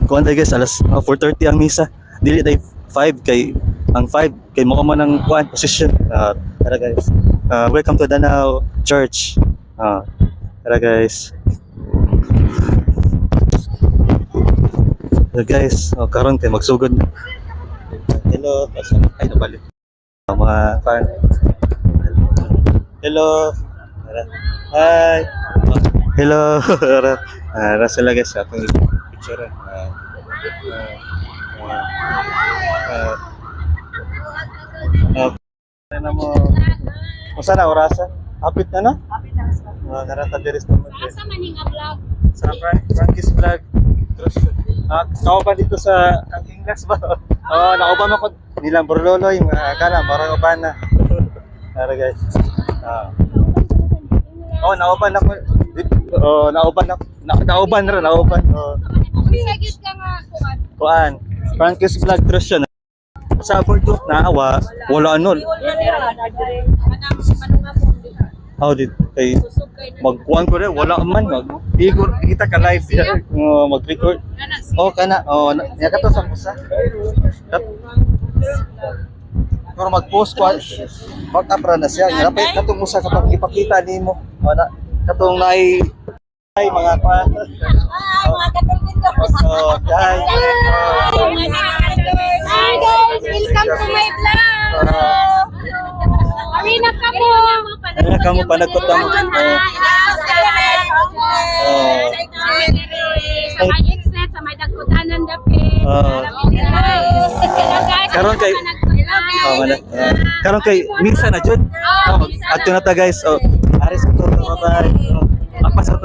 Kuan tayo guys, alas 4:30 ang misa. Dili tayo 5 kay ang 5 kay mo man ang kuan position. Tara guys. Welcome to Danao Church. Tara guys. Guys, karon kay magsugod na. Hello, ay nabalik. Mga kuan. Hello. Tara. Hi. Hello. Tara sila guys, atong picture. Ano mo? Usa na orasa? Apit na no? Apit na sa. Narata diri sa mga. Asa man nga vlog? Sa Frankie's Vlog. Nauban dito sa Kangingas ba? Nauban ako nilang Borloloy, kana marang uban na. Tara guys. Nauban ako. Nauban rin. Sagit ka nga Kuan. Frankie's Vlog Trust yun. Sa Bordok na awa, wala ano. How did kay magkuan ko rin, wala man igor kita ka live diya. Mag-record. Kana. Nakato sa usa. Pero mag-post ko mag-upra na siya. Dapat katong usa katong ipakita nimo. Katong nay mga pa. mga katulad ko. Guys. Hi guys, welcome to my vlog. Arena ka po. Kamu panagkotang. Sa may exnet, sa may dagkutanan dapit. Karon kay karon kay minsan na jud. At na ta guys. Aris ko to. Bye. Apa sa